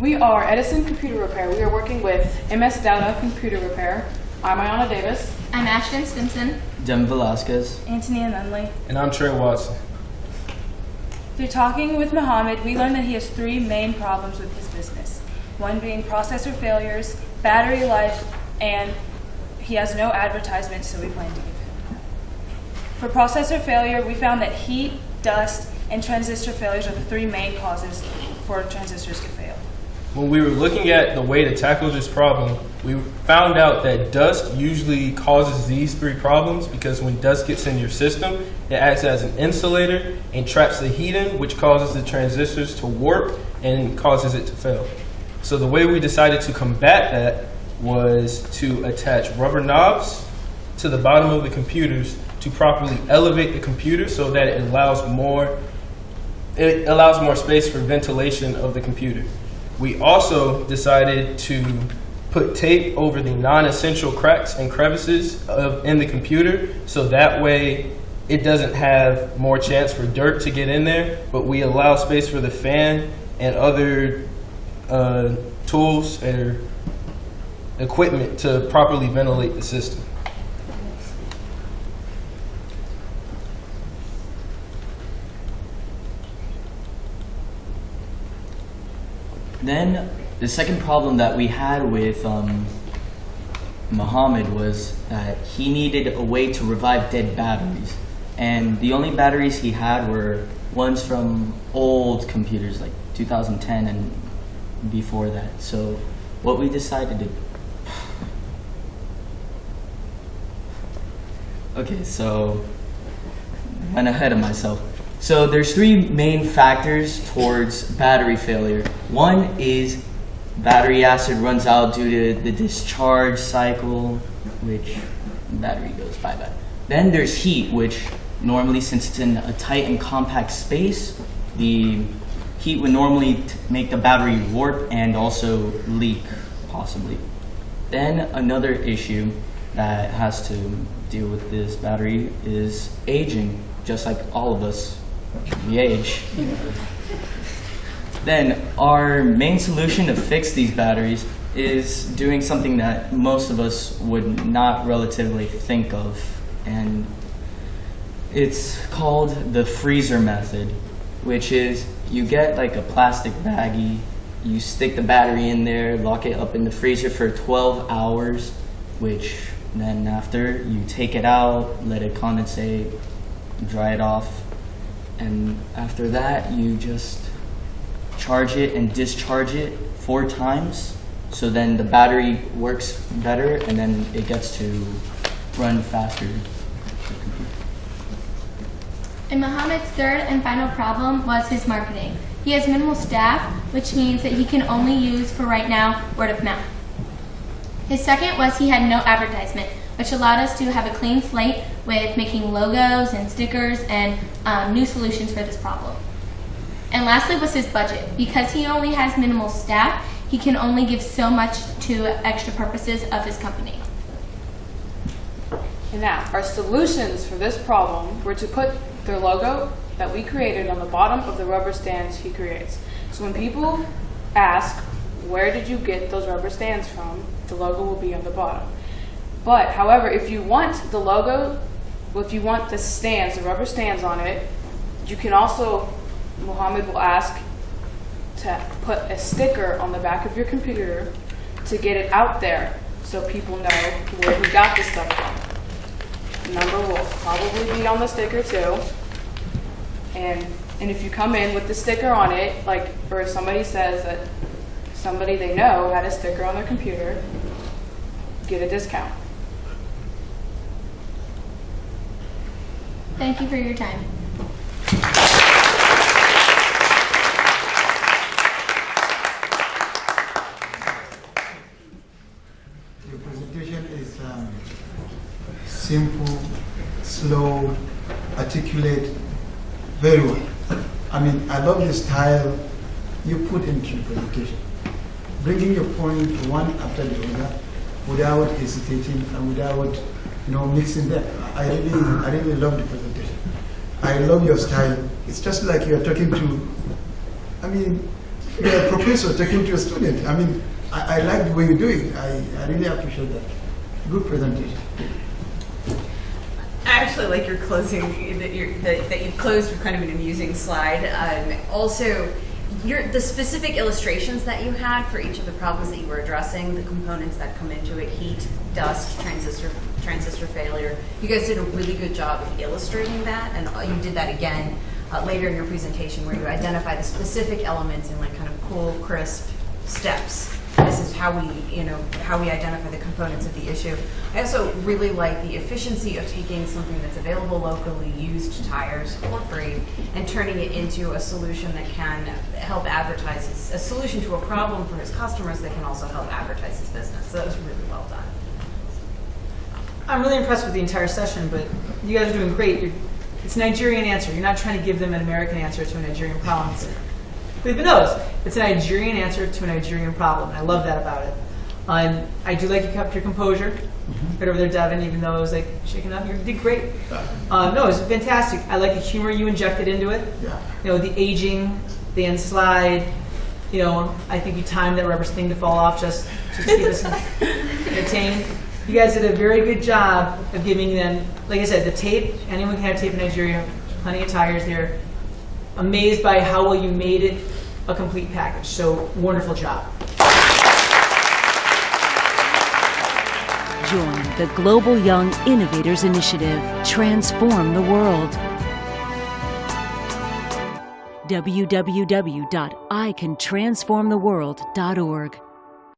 We are Edison Computer Repair. We are working with MS Data Computer Repair. I'm Ayana Davis. I'm Ashton Stimson. Jem Velasquez. Antonia Nunley. And I'm Trey Watson. Through talking with Mohammed, we learned that he has three main problems with his business. One being processor failures, battery life, and he has no advertisements, so we plan to give him. For processor failure, we found that heat, dust, and transistor failures are the three main causes for transistors to fail. When we were looking at the way to tackle this problem, we found out that dust usually causes these three problems because when dust gets in your system, it acts as an insulator and traps the heat in, which causes the transistors to warp and causes it to fail. So the way we decided to combat that was to attach rubber knobs to the bottom of the computers to properly elevate the computer so that it allows more space for ventilation of the computer. We also decided to put tape over the non-essential cracks and crevices in the computer so that way it doesn't have more chance for dirt to get in there, but we allow space for the fan and other tools or equipment to properly ventilate the system. Then the second problem that we had with Muhammad was that he needed a way to revive dead batteries. And the only batteries he had were ones from old computers like 2010 and before that. So what we decided to... Okay, so I went ahead of myself. So there's three main factors towards battery failure. One is battery acid runs out due to the discharge cycle, which battery goes bye-bye. Then there's heat, which normally, since it's in a tight and compact space, the heat would normally make the battery warp and also leak, possibly. Then another issue that has to deal with this battery is aging, just like all of us. We age. Then our main solution to fix these batteries is doing something that most of us would not relatively think of, and it's called the freezer method, which is you get like a plastic baggie, you stick the battery in there, lock it up in the freezer for 12 hours, which then after you take it out, let it condensate, dry it off, and after that you just charge it and discharge it 4 times, so then the battery works better and then it gets to run faster. And Mohammed's third and final problem was his marketing. He has minimal staff, which means that he can only use, for right now, word of mouth. His second was he had no advertisement, which allowed us to have a clean slate with making logos and stickers and new solutions for this problem. And lastly was his budget. Because he only has minimal staff, he can only give so much to extra purposes of his company. And now, our solutions for this problem were to put their logo that we created on the bottom of the rubber stands he creates. So when people ask, where did you get those rubber stands from, the logo will be on the bottom. But, however, if you want the logo, if you want the stands, the rubber stands on it, you can also, Mohammed will ask to put a sticker on the back of your computer to get it out there so people know where he got the stuff from. The number will probably be on the sticker too. And if you come in with the sticker on it, like, or if somebody says that somebody they know had a sticker on their computer, get a discount. Thank you for your time. Your presentation is simple, slow, articulate, very well. I mean, I love the style you put into your presentation. Bringing your point one after the other without hesitating and without mixing them. I really love the presentation. I love your style. It's just like you're talking to, I mean, a professor talking to a student. I mean, I like the way you do it. I really appreciate that. Good presentation. I actually like your closing, that you closed with kind of an amusing slide. Also, the specific illustrations that you had for each of the problems that you were addressing, the components that come into it, heat, dust, transistor failure. You guys did a really good job of illustrating that, and you did that again later in your presentation where you identify the specific elements in like kind of cool, crisp steps. This is how we identify the components of the issue. I also really like the efficiency of taking something that's available locally, used tires for free, and turning it into a solution that can help advertise a solution to a problem for his customers that can also help advertise his business. So that was really well done. I'm really impressed with the entire session, but you guys are doing great. It's a Nigerian answer. You're not trying to give them an American answer to a Nigerian problem. Who even knows? It's a Nigerian answer to a Nigerian problem, and I love that about it. I do like you kept your composure. Right over there, Devin, even though I was like shaking up, you did great. No, it was fantastic. I like the humor you injected into it. Yeah. You know, the aging, the end slide. You know, I think you timed that rubber thing to fall off just to keep us entertained. You guys did a very good job of giving them, like I said, the tape. Anyone can have tape in Nigeria. Plenty of tires there. Amazed by how well you made it a complete package. So wonderful job. Join the Global Young Innovators Initiative. Transform the world. www.icantransformtheworld.org